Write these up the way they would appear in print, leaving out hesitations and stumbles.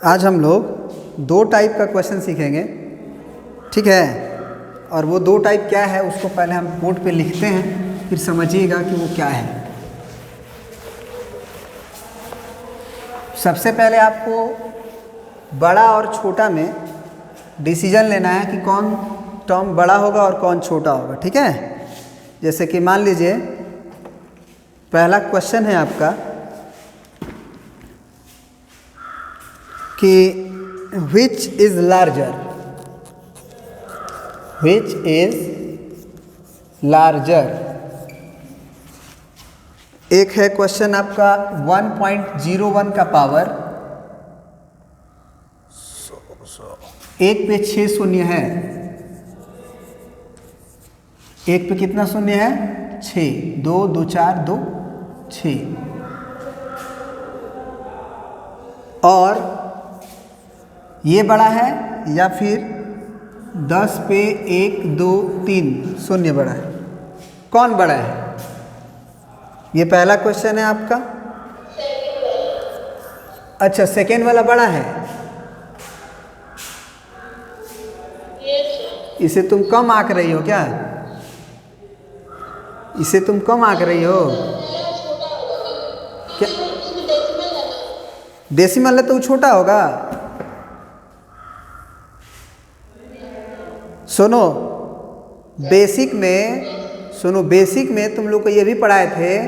आज हम लोग दो टाइप का क्वेश्चन सीखेंगे, ठीक है। और वो दो टाइप क्या है उसको पहले हम बोर्ड पे लिखते हैं, फिर समझिएगा कि वो क्या है। सबसे पहले आपको बड़ा और छोटा में डिसीजन लेना है कि कौन टर्म बड़ा होगा और कौन छोटा होगा, ठीक है। जैसे कि मान लीजिए पहला क्वेश्चन है आपका कि which is larger, which is larger। एक है क्वेश्चन आपका 1.01 का पावर, एक पे 6 शून्य है, एक पे कितना शून्य है 6, 2 2 4 2 6। और ये बड़ा है या फिर 10 पे 1 2 3 शून्य बड़ा है, कौन बड़ा है? ये पहला क्वेश्चन है आपका। अच्छा, सेकेंड वाला बड़ा है, इसे तुम कम आंक रही हो क्या? इसे तुम कम आंक रही हो क्या? डेसिमल है तो वो छोटा होगा। सुनो बेसिक में तुम लोग को ये भी पढ़ाए थे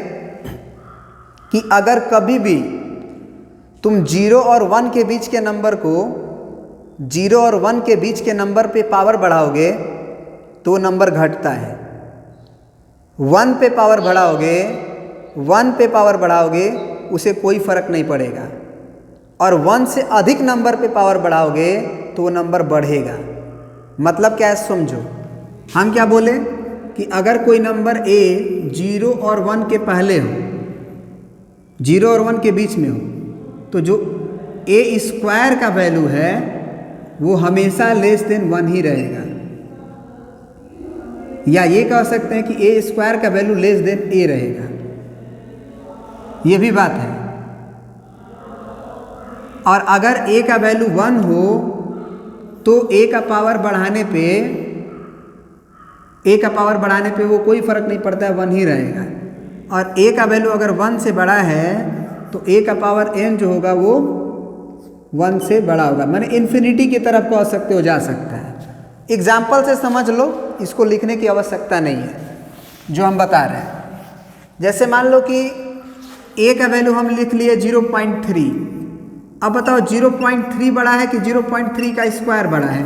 कि अगर कभी भी तुम 0 और 1 के बीच के नंबर को 0 और 1 के बीच के नंबर पे पावर बढ़ाओगे तो नंबर घटता है। 1 पे पावर बढ़ाओगे उसे कोई फर्क नहीं पड़ेगा, और 1 से अधिक नंबर पे पावर बढ़ाओगे तो वो नंबर बढ़ेगा। मतलब क्या है समझो। हम क्या बोले कि अगर कोई नंबर a 0 और 1 के पहले हो, 0 और 1 के बीच में हो, तो जो a स्क्वायर का वैल्यू है वो हमेशा लेस देन 1 ही रहेगा। या ये कह सकते हैं कि a स्क्वायर का वैल्यू लेस देन a रहेगा, ये भी बात है। और अगर a का वैल्यू 1 हो तो a का पावर बढ़ाने पे वो कोई फर्क नहीं पड़ता है, 1 ही रहेगा। और a का वैल्यू अगर 1 से बड़ा है तो a का पावर n जो होगा वो 1 से बड़ा होगा, माने इन्फिनिटी की तरफ कह सकते हो, जा सकता है। एग्जाम्पल से समझ लो, इसको लिखने की आवश्यकता नहीं है जो हम बता रहे हैं। जैसे मान लो कि a का वैल्यू हम लिख लिए 0.3। अब बताओ 0.3 बड़ा है कि 0.3 का स्क्वायर बड़ा है?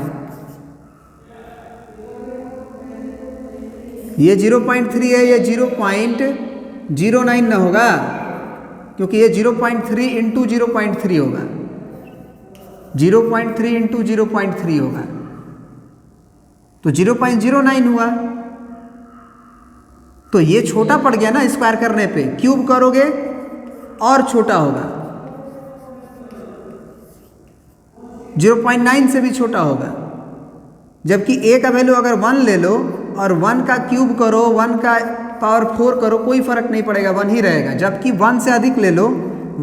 ये 0.3 है, ये 0.09 ना होगा, क्योंकि ये 0.3 इंटू 0.3 होगा, 0.3 इंटू 0.3 होगा, तो 0.09 हुआ। तो ये छोटा पड़ गया ना, स्क्वायर करने पे क्यूब करोगे और छोटा होगा, 0.9 से भी छोटा होगा। जबकि a का वैल्यू अगर 1 ले लो और 1 का क्यूब करो, 1 का पावर 4 करो, कोई फर्क नहीं पड़ेगा, 1 ही रहेगा। जबकि 1 से अधिक ले लो,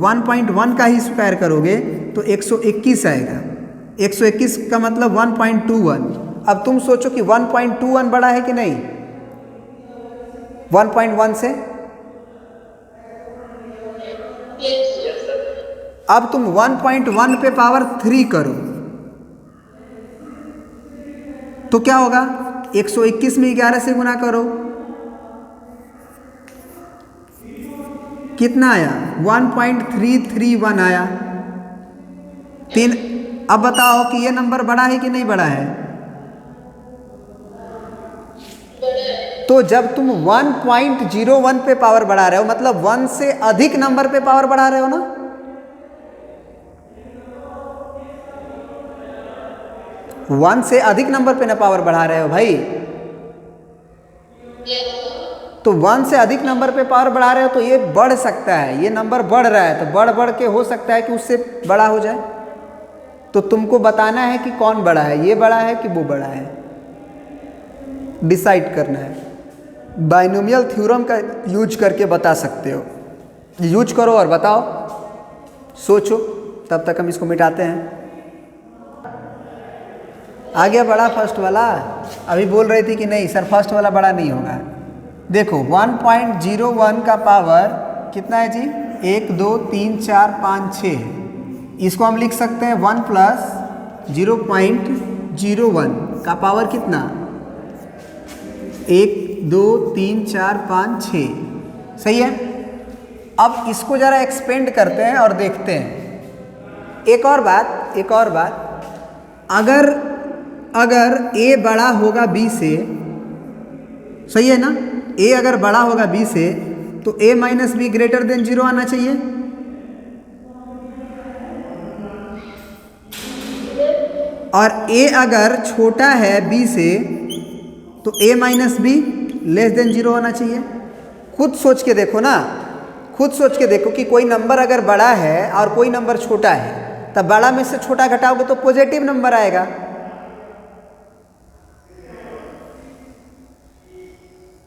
1.1 का ही स्क्वायर करोगे तो 121 आएगा। 121 का मतलब 1.21। अब तुम सोचो कि 1.21 बड़ा है कि नहीं 1.1 से? अब तुम 1.1 पे पावर 3 करो तो क्या होगा? 121 में 11 से गुना करो, कितना आया? 1.331 आया। 3। अब बताओ कि ये नंबर बड़ा है कि नहीं बड़ा है? तो जब तुम 1.01 पे पावर बढ़ा रहे हो, मतलब 1 से अधिक नंबर पे पावर बढ़ा रहे हो ना, वन से अधिक नंबर पे ना पावर बढ़ा रहे हो भाई। तो 1 से अधिक नंबर पे पावर बढ़ा रहे हो तो ये बढ़ सकता है, ये नंबर बढ़ रहा है, तो बढ़ के हो सकता है कि उससे बड़ा हो जाए। तो तुमको बताना है कि कौन बड़ा है, ये बड़ा है कि वो बड़ा है, डिसाइड करना है। बाइनोमियल थ्योरम का यूज करके बता सकते हो, यूज करो और बताओ, सोचो तब तक हम इसको मिटाते हैं। आ गया बड़ा फर्स्ट वाला। अभी बोल रही थी कि नहीं सर फर्स्ट वाला बड़ा नहीं होगा। देखो 1.01 का पावर कितना है जी, 1 2 3 4 5 6। इसको हम लिख सकते हैं 1 + 0.01 का पावर कितना, 1 2 3 4 5 6। सही है। अब इसको ज़रा एक्सपेंड करते हैं और देखते हैं। एक और बात, अगर a बड़ा होगा b से, सही है ना, a अगर बड़ा होगा b से तो a - b > 0 आना चाहिए। और a अगर छोटा है b से तो a - b < 0 होना चाहिए। खुद सोच के देखो ना, खुद सोच के देखो कि कोई नंबर अगर बड़ा है और कोई नंबर छोटा है, तब बड़ा में से छोटा घटाओगे तो पॉजिटिव नंबर आएगा।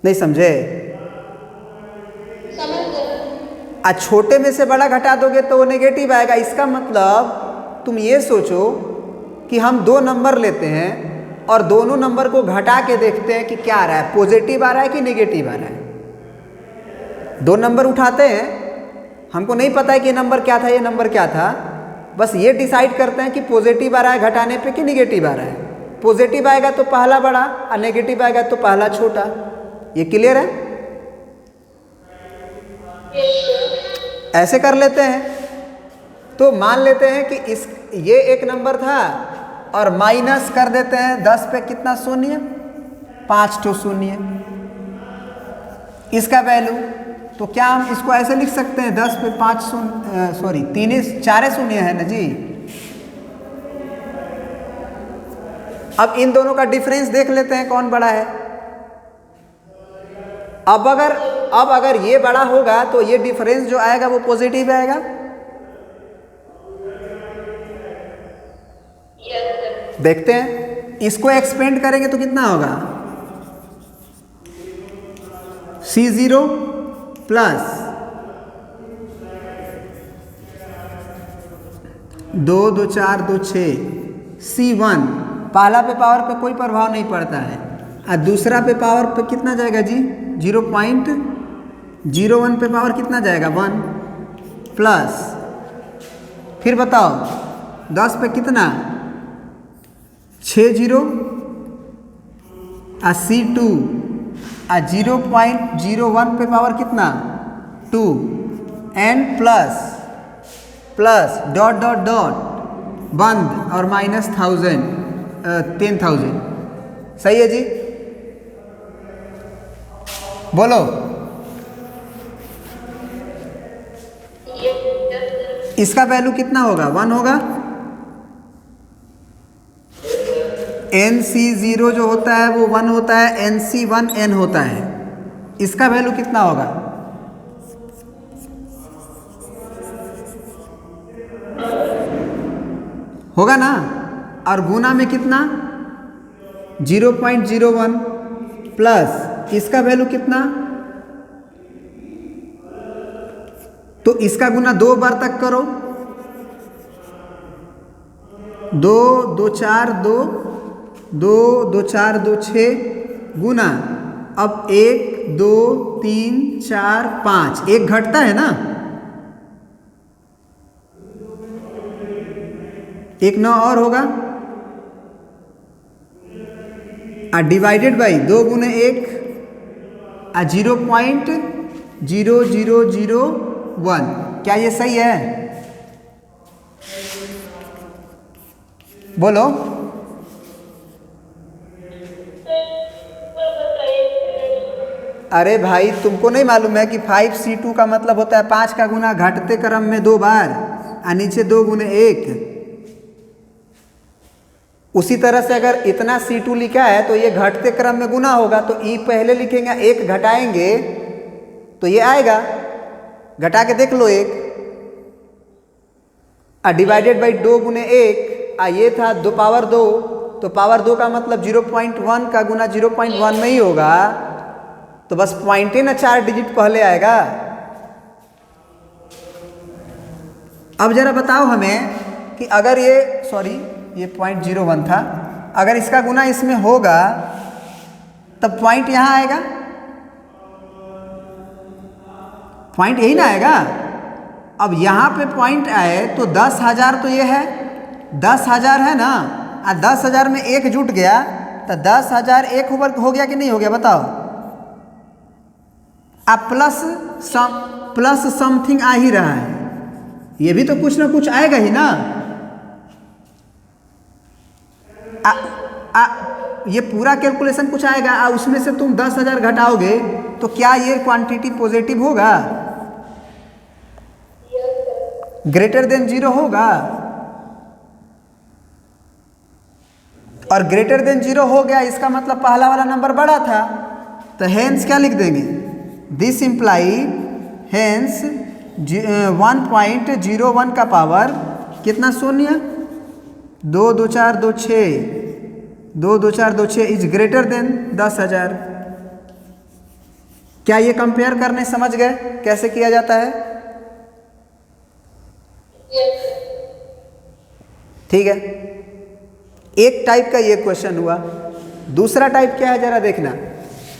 नहीं समझे? आज छोटे में से बड़ा घटा दोगे तो वो नेगेटिव आएगा। इसका मतलब तुम ये सोचो कि हम दो नंबर लेते हैं और दोनों नंबर को घटा के देखते हैं कि क्या आ रहा है, पॉजिटिव आ रहा है कि नेगेटिव आ रहा है। दो नंबर उठाते हैं, हमको नहीं पता है कि ये नंबर क्या था, ये नंबर क्या था, बस ये डिसाइड करते हैं कि पॉजिटिव आ रहा है घटाने पे कि नेगेटिव आ रहा है। पॉजिटिव आएगा तो पहला बड़ा और नेगेटिव आएगा तो पहला छोटा। ये क्लियर है? ऐसे कर लेते हैं। तो मान लेते हैं कि ये एक नंबर था और माइनस कर देते हैं 10 पे कितना शून्य, 5 ठो शून्य इसका वैल्यू। तो क्या हम इसको ऐसे लिख सकते हैं 10 पे 5 शून्य, सॉरी 4 शून्य है ना जी। अब इन दोनों का डिफरेंस देख लेते हैं कौन बड़ा है। अब अगर ये बड़ा होगा तो ये डिफरेंस जो आएगा वो पॉजिटिव आएगा। देखते हैं, इसको एक्सपेंड करेंगे तो कितना होगा, C0 प्लस 2 2 4 2 6 C1। पहला पे पावर पे कोई प्रभाव नहीं पड़ता है और दूसरा पे पावर पे कितना जाएगा जी, 0.01 पे पावर कितना जाएगा, 1 प्लस, फिर बताओ 10 पे कितना, 6 0 और C2 और 0.01 पे पावर कितना, 2 and plus dot dot dot बंद और -1000। सही है जी, बोलो। इसका वैल्यू कितना होगा, 1 होगा। NC0 जो होता है वो 1 होता है, NC1 n होता है। इसका वैल्यू कितना होगा, होगा ना। और गुना में कितना, 0.01 प्लस इसका वैल्यू कितना, तो इसका गुना 2 बार तक करो, 2 2 4 2 2 2 4 2 6 गुना, अब 1 2 3 4 5, एक घटता है ना, 1 9 और होगा, और डिवाइडेड बाई 2 गुने 1 और 0.0001। क्या ये सही है, बोलो। अरे भाई तुमको नहीं मालूम है कि 5C2 का मतलब होता है 5 का गुना घटते क्रम में 2 बार और नीचे 2 गुने 1। उसी तरह से अगर इतना C2 लिखा है तो ये घटते क्रम में गुना होगा, तो ई पहले लिखेंगे, 1 घटाएंगे तो ये आएगा, घटा के देख लो 1 और डिवाइडेड बाई 2 गुने 1 और ये था 2 पावर 2, तो पावर 2 का मतलब 0.1 का गुना 0.1 में ही होगा, तो बस पॉइंट ही ना 4 डिजिट पहले आएगा। अब जरा बताओ हमें कि अगर ये ये 0.01 था, अगर इसका गुना इसमें होगा तब पॉइंट यहाँ आएगा, पॉइंट यही ना आएगा। अब यहाँ पे पॉइंट आए तो 10,000 तो ये है, 10,000 है ना, और 10,000 में एक जुट गया तो 10,000 एक हो गया कि नहीं हो गया बताओ। अब प्लस समथिंग आ ही रहा है, ये भी तो कुछ ना कुछ आएगा ही ना। ये पूरा कैलकुलेशन कुछ आएगा, उसमें से तुम 10,000 घटाओगे तो क्या ये क्वांटिटी पॉजिटिव होगा, ग्रेटर देन 0 होगा। और ग्रेटर देन 0 हो गया, इसका मतलब पहला वाला नंबर बड़ा था, तो हेंस क्या लिख देंगे, दिस इम्प्लाई हेंस 1.01 का पावर कितना शून्य, 2 2 4 2 6, 2 2 4 2 6 इज ग्रेटर देन 10,000। क्या ये कंपेयर करने समझ गए कैसे किया जाता है? ठीक है, एक टाइप का ये क्वेश्चन हुआ। दूसरा टाइप क्या है जरा देखना,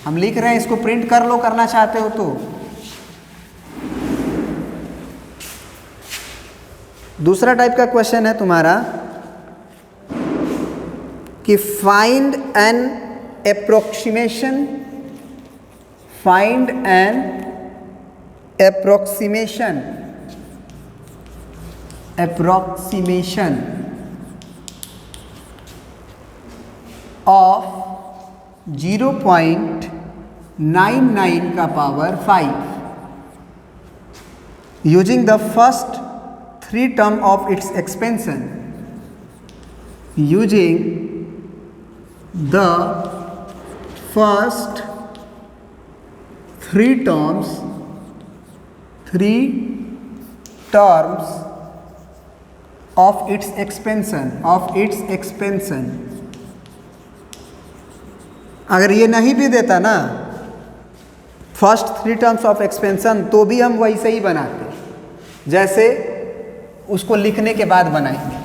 हम लिख रहे हैं, इसको प्रिंट कर लो करना चाहते हो तो। दूसरा टाइप का क्वेश्चन है तुम्हारा कि find an approximation, find an approximation, approximation of 0.99 का power 5 using the first 3 term of its expansion, using the first 3 terms of its expansion, अगर ये नहीं भी देता ना फर्स्ट 3 टर्म्स ऑफ एक्सपेंशन, तो भी हम वैसे ही बनाते जैसे उसको लिखने के बाद बनाएंगे।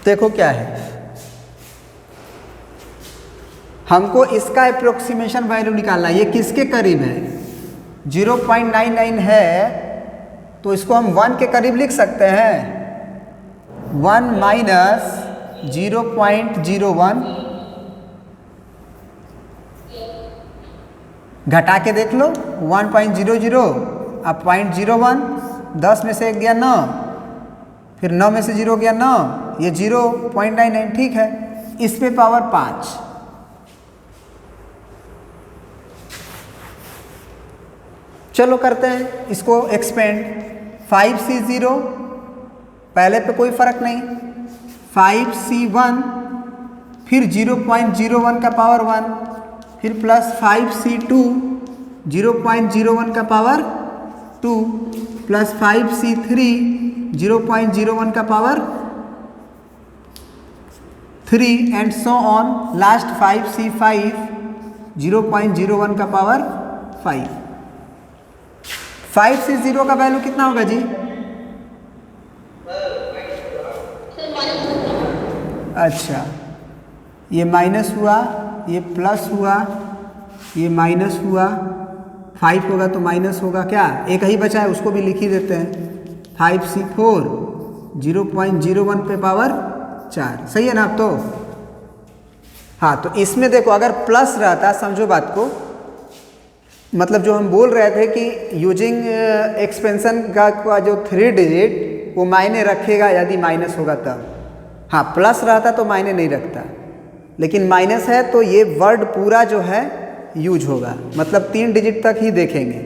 देखो क्या है, हमको इसका अप्रोक्सीमेशन वैल्यू निकालना है, ये किसके करीब है, 0.99 है तो इसको हम 1 के करीब लिख सकते हैं, 1 माइनस 0.01, घटा के देख लो 1.00, अब 0.01, 10 में से 1 गया 9, फिर 9 में से 0 गया 9, ये 0.99 ठीक है, इस पे पावर 5, चलो करते हैं इसको एक्सपेंड। 5C0 पहले पे कोई फर्क नहीं, 5C1 फिर 0.01 का पावर 1, फिर प्लस 5C2 0.01 का पावर 2, प्लस 5C3 0.01 का power 3 and so on, last 5C5 0.01 का पावर 5। 5C0 का वैल्यू कितना होगा जी? अच्छा, ये माइनस हुआ, ये प्लस हुआ, ये माइनस हुआ, 5 होगा तो माइनस होगा, क्या एक ही बचा है उसको भी लिख ही देते हैं, 5C4 0.01 पे पावर 4, सही है ना अब तो? हाँ, तो इसमें देखो अगर प्लस रहता, समझो बात को, मतलब जो हम बोल रहे थे कि यूजिंग एक्सपेंशन का जो 3 डिजिट वो मायने रखेगा यदि माइनस होगा तब। हाँ, प्लस रहता तो मायने नहीं रखता, लेकिन माइनस है तो ये वर्ड पूरा जो है यूज होगा, मतलब 3 डिजिट तक ही देखेंगे।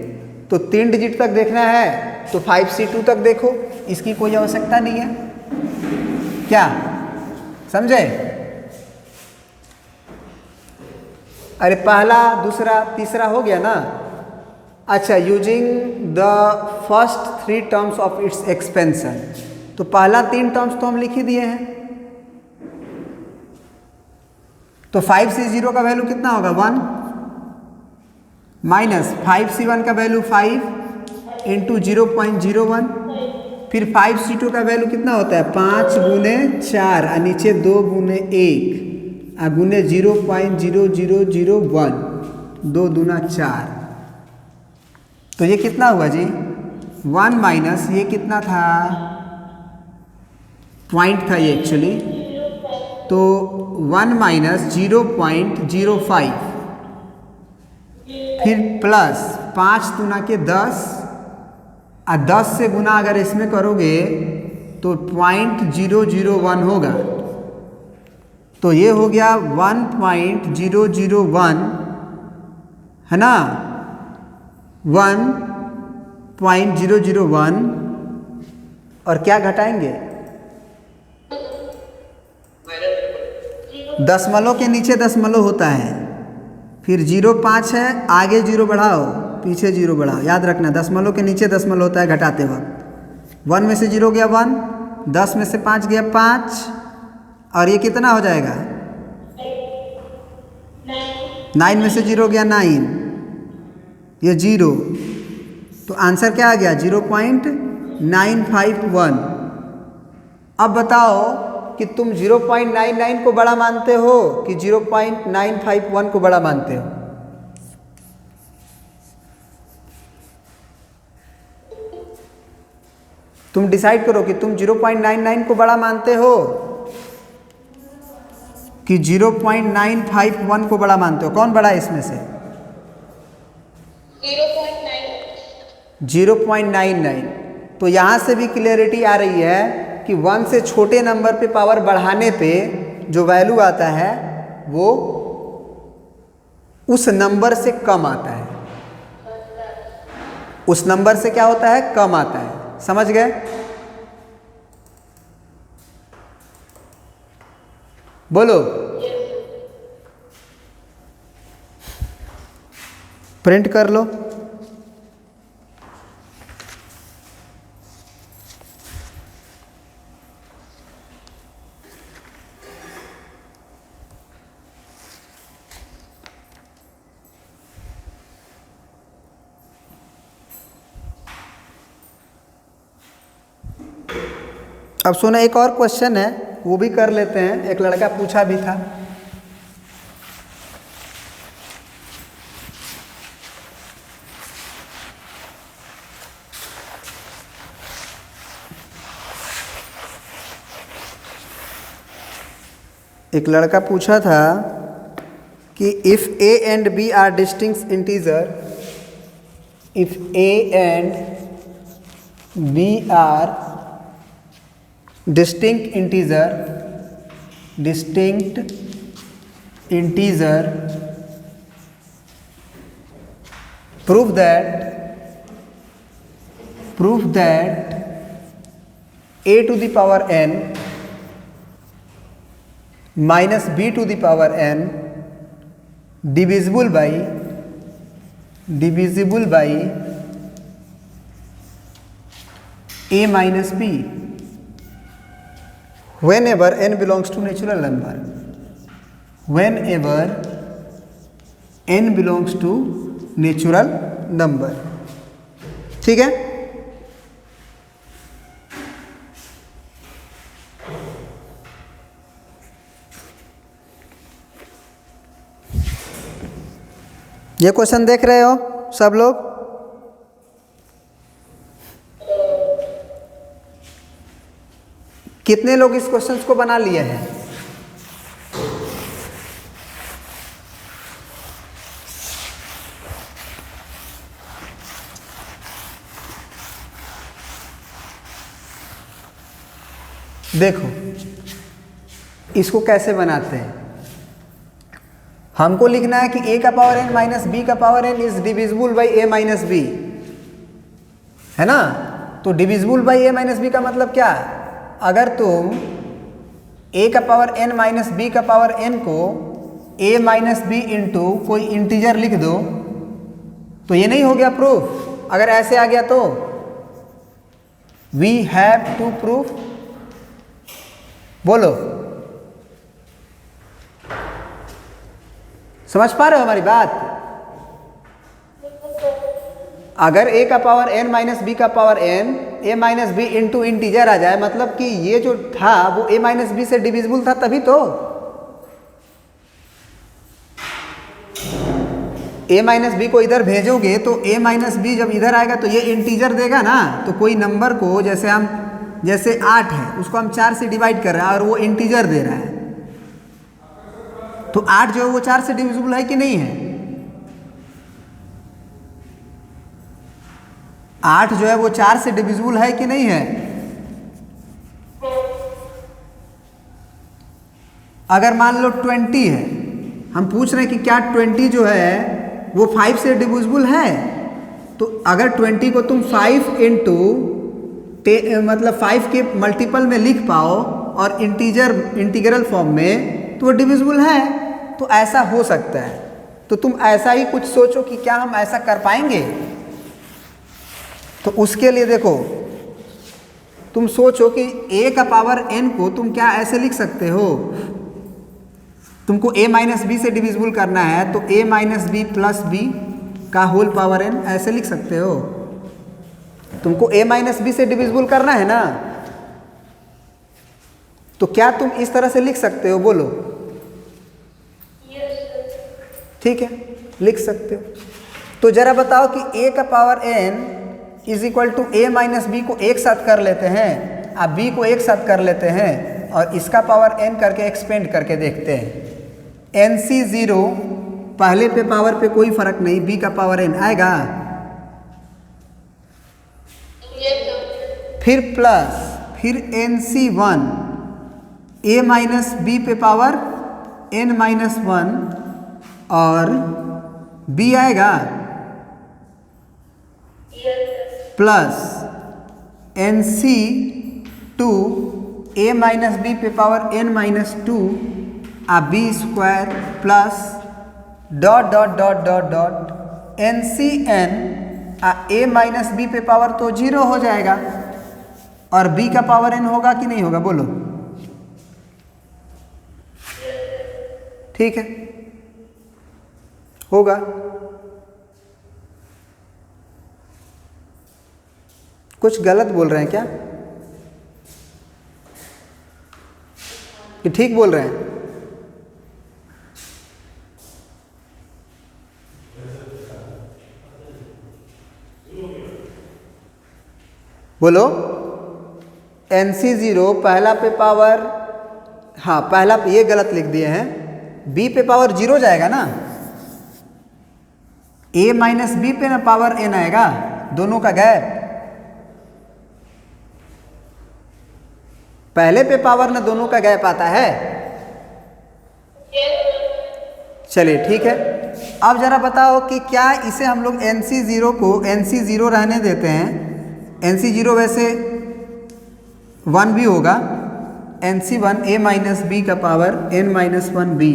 तो 3 डिजिट तक देखना है तो 5C2 तक देखो, इसकी कोई आवश्यकता नहीं है, क्या समझे? अरे पहला, दूसरा, तीसरा हो गया ना। अच्छा, using the first 3 terms of its expansion, तो पहला 3 टर्म्स तो हम लिख ही दिए हैं। तो 5C0 का वैल्यू कितना होगा 1 माइनस 5C1 का वैल्यू 5 इंटू 0.01, फिर 5C2 का वैल्यू कितना होता है 5 गुने 4 और नीचे 2 गुने 1 और गुने 0.0001, 2 दूना 4। तो ये कितना हुआ जी 1 माइनस ये कितना था पॉइंट था ये एक्चुअली, तो 1 माइनस 0.05, फिर प्लस 5 दूना के 10 और 10 से गुना अगर इसमें करोगे तो 0.001 होगा। तो ये हो गया 1.001 है ना, 1.001 और क्या घटाएंगे दशमलव के नीचे दशमलव होता है, फिर 0.5 है आगे 0 बढ़ाओ पीछे 0 बढ़ाओ, याद रखना दशमलव के नीचे दशमलव होता है घटाते वक्त। 1 में से 0 गया 1, 10 में से 5 गया 5 और ये कितना हो जाएगा 9 में से 0 गया 9, ये 0, तो आंसर क्या आ गया 0.951। अब बताओ कि तुम 0.99 को बड़ा मानते हो कि 0.951 को बड़ा मानते हो। तुम डिसाइड करो कि तुम 0.99 को बड़ा मानते हो कि 0.951 को बड़ा मानते हो। कौन बड़ा है इसमें से 0.99। तो यहाँ से भी क्लियरिटी आ रही है कि 1 से छोटे नंबर पे पावर बढ़ाने पे जो वैल्यू आता है वो उस नंबर से कम आता है, उस नंबर से क्या होता है कम आता है। समझ गए? बोलो। प्रिंट कर लो। अब सुनो, एक और क्वेश्चन है वो भी कर लेते हैं। एक लड़का पूछा भी था। एक लड़का पूछा था कि if a and b are distinct integer, if a and b are distinct integer, prove that a to the power n minus b to the power n divisible by a minus b whenever n belongs to natural number, whenever n belongs to natural number। ठीक है? ये question देख रहे हो सब लोग? कितने लोग इस क्वेश्चन को बना लिए हैं? देखो इसको कैसे बनाते हैं। हमको लिखना है कि a का पावर n माइनस b का power n is divisible by a minus b, है ना? तो divisible by a minus b का मतलब क्या? अगर तुम a का पावर n माइनस b का पावर n को a माइनस b इंटू कोई इंटीजर लिख दो तो ये नहीं हो गया प्रूफ? अगर ऐसे आ गया तो वी हैव टू प्रूफ बोलो, समझ पा रहे हो हमारी बात? अगर a का पावर n माइनस बी का power n a minus B into integer आ जाए, मतलब कि ये जो था वो a माइनस बी से डिविजिबल था, तभी तो a माइनस बी को इधर भेजोगे तो a माइनस बी जब इधर आएगा तो ये इंटीजर देगा ना। तो कोई नंबर को जैसे 8 है उसको हम 4 से डिवाइड कर रहे हैं और वो इंटीजर दे रहा है, तो 8 जो है वो 4 से डिविजिबल है कि नहीं है? 8 जो है वो 4 से डिविजिबल है कि नहीं है? अगर मान लो 20 है, हम पूछ रहे हैं कि क्या 20 जो है वो 5 से डिविजिबल है? तो अगर 20 को तुम 5 इंटू मतलब 5 के मल्टीपल में लिख पाओ और इंटीग्रल फॉर्म में, तो वो डिविजिबल है। तो ऐसा हो सकता है। तो तुम ऐसा ही कुछ सोचो कि क्या हम ऐसा कर पाएंगे। तो उसके लिए देखो, तुम सोचो कि a का पावर n को तुम क्या ऐसे लिख सकते हो? तुमको a माइनस बी से डिविजिबल करना है तो a minus B plus B का होल पावर n ऐसे लिख सकते हो। तुमको a माइनस बी से डिविजिबल करना है ना, तो क्या तुम इस तरह से लिख सकते हो? बोलो। ठीक है, लिख सकते हो। तो जरा बताओ कि a का power n is equal to a minus B को एक साथ कर लेते हैं, अब b को एक साथ कर लेते हैं और इसका पावर n करके एक्सपेंड करके देखते हैं। NC0 पहले पे पावर पे कोई फर्क नहीं, b का पावर n आएगा, फिर प्लस, फिर NC1 a माइनस बी पे पावर n माइनस 1 और b आएगा, plus NC2 a minus b पे power n minus 2 b square plus dot dot dot dot dot NCn a minus b पे power तो 0 हो जाएगा और b का पावर n होगा कि नहीं होगा? बोलो। ठीक है, होगा। कुछ गलत बोल रहे हैं क्या कि ठीक बोल रहे हैं? बोलो। NC0 पहला पे पावर, हाँ पहला पे ये गलत लिख दिए हैं, b पे पावर 0 जाएगा ना, a माइनस बी पे ना पावर n आएगा, दोनों का गैप। पहले पे पावर ना दोनों का गैप आता है। चलिए ठीक है, अब जरा बताओ कि क्या इसे हम लोग NC0 को NC0 रहने देते हैं? NC0 वैसे 1 भी होगा, NC1 a माइनस बी का power n minus 1 b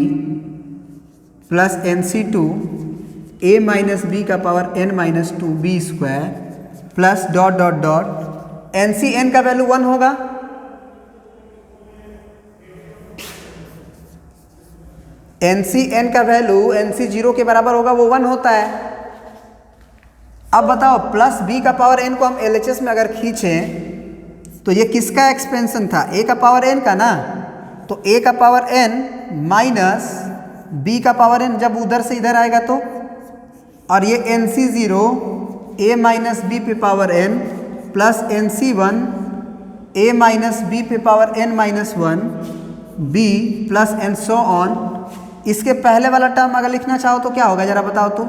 plus NC2 a minus B का power n minus 2 b square plus dot dot dot NCn का वैल्यू 1 होगा। NCn का वैल्यू NC0 के बराबर होगा, वो 1 होता है। अब बताओ, प्लस b का पावर n को हम LHS में अगर खींचें तो ये किसका एक्सपेंशन था? a का पावर n का ना, तो a का पावर n माइनस b का पावर n जब उधर से इधर आएगा तो, और ये NC0 a माइनस बी पे power n plus NC1 a minus b पे power n minus 1 b plus and so on. इसके पहले वाला टर्म अगर लिखना चाहो तो क्या होगा, जरा बताओ तो।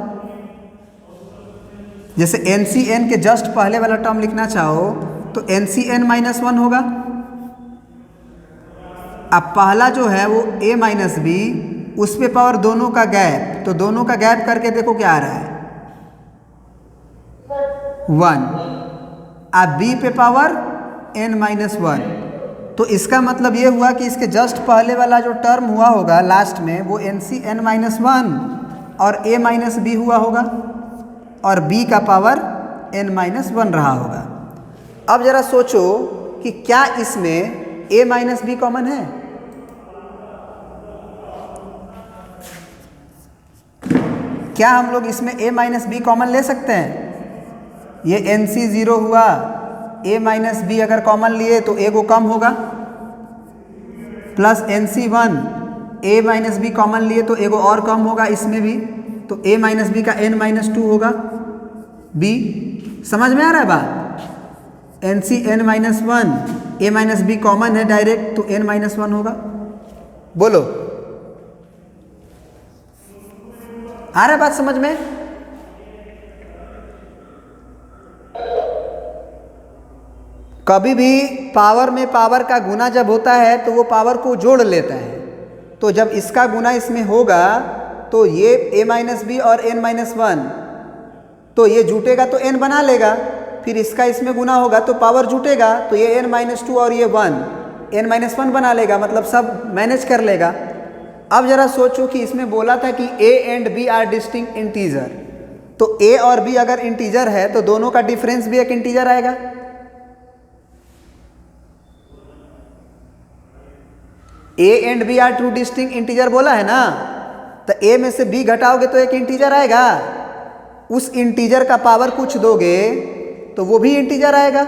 जैसे NCn के जस्ट पहले वाला टर्म लिखना चाहो तो NCn माइनस 1 होगा। अब पहला जो है वो a माइनस बी, उस पे पावर दोनों का गैप, तो दोनों का गैप करके देखो क्या आ रहा है, 1। अब b पे पावर n माइनस 1, तो इसका मतलब ये हुआ कि इसके जस्ट पहले वाला जो टर्म हुआ होगा लास्ट में वो NCn माइनस 1 और a माइनस बी हुआ होगा और b का पावर n माइनस 1 रहा होगा। अब जरा सोचो कि क्या इसमें a माइनस बी कॉमन है? क्या हम लोग इसमें a माइनस बी कॉमन ले सकते हैं? ये NC 0 हुआ, a माइनस बी अगर कॉमन लिए तो a को कम होगा, plus NC 1 a minus B common लिए तो a को और कम होगा इसमें भी, तो a माइनस बी का n माइनस 2 होगा b। समझ में आ रहा है बात? NC n minus 1 a minus B common है डायरेक्ट, तो n माइनस 1 होगा। बोलो, आ रहा है बात समझ में? कभी भी पावर में पावर का गुना जब होता है तो वो पावर को जोड़ लेता है, तो जब इसका गुना इसमें होगा तो ये a माइनस बी और n माइनस 1, तो ये जुटेगा तो n बना लेगा, फिर इसका इसमें गुना होगा तो पावर जुटेगा, तो ये n माइनस 2 और ये 1 n माइनस 1 बना लेगा, मतलब सब मैनेज कर लेगा। अब जरा सोचो कि इसमें बोला था कि a and b are distinct integer, तो a और b अगर इंटीजर है तो दोनों का डिफरेंस भी एक इंटीजर आएगा। a and b are two distinct integer बोला है ना, तो a में से b घटाओगे तो एक इंटीजर आएगा, उस इंटीजर का पावर कुछ दोगे तो वो भी इंटीजर आएगा।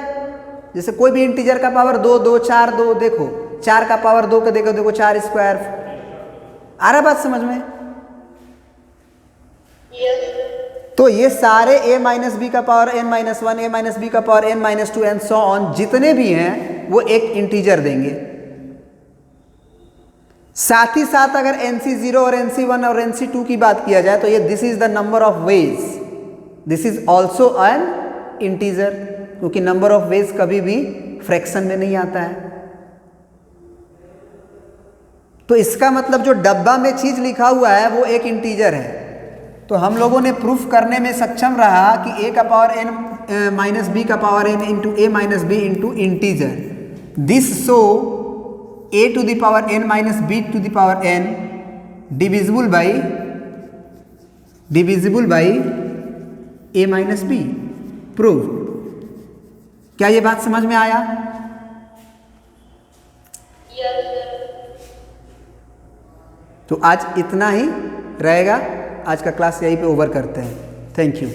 जैसे कोई भी इंटीजर का पावर 2 2 4 2, देखो 4 का पावर 2 का देखो 4 स्क्वायर। आ रहा बात समझ में? तो ये सारे a माइनस बी का power n minus 1, a minus B का power n minus 2 and so on, जितने भी हैं वो एक इंटीजर देंगे। साथ ही साथ अगर NC 0 और NC 1 और NC 2 की बात किया जाए तो ये this is the number of ways, this is also an integer, क्योंकि नंबर ऑफ वेज कभी भी फ्रैक्शन में नहीं आता है। तो इसका मतलब जो डब्बा में चीज लिखा हुआ है वो एक इंटीजर है। तो हम लोगों ने प्रूफ करने में सक्षम रहा कि a का पावर n माइनस बी का power n into a minus B into integer, this so a to the power n minus b to the power n divisible by a minus b। Prove. क्या ये बात समझ में आया? तो आज इतना ही रहेगा, आज का क्लास यहीं पे ओवर करते हैं। Thank you.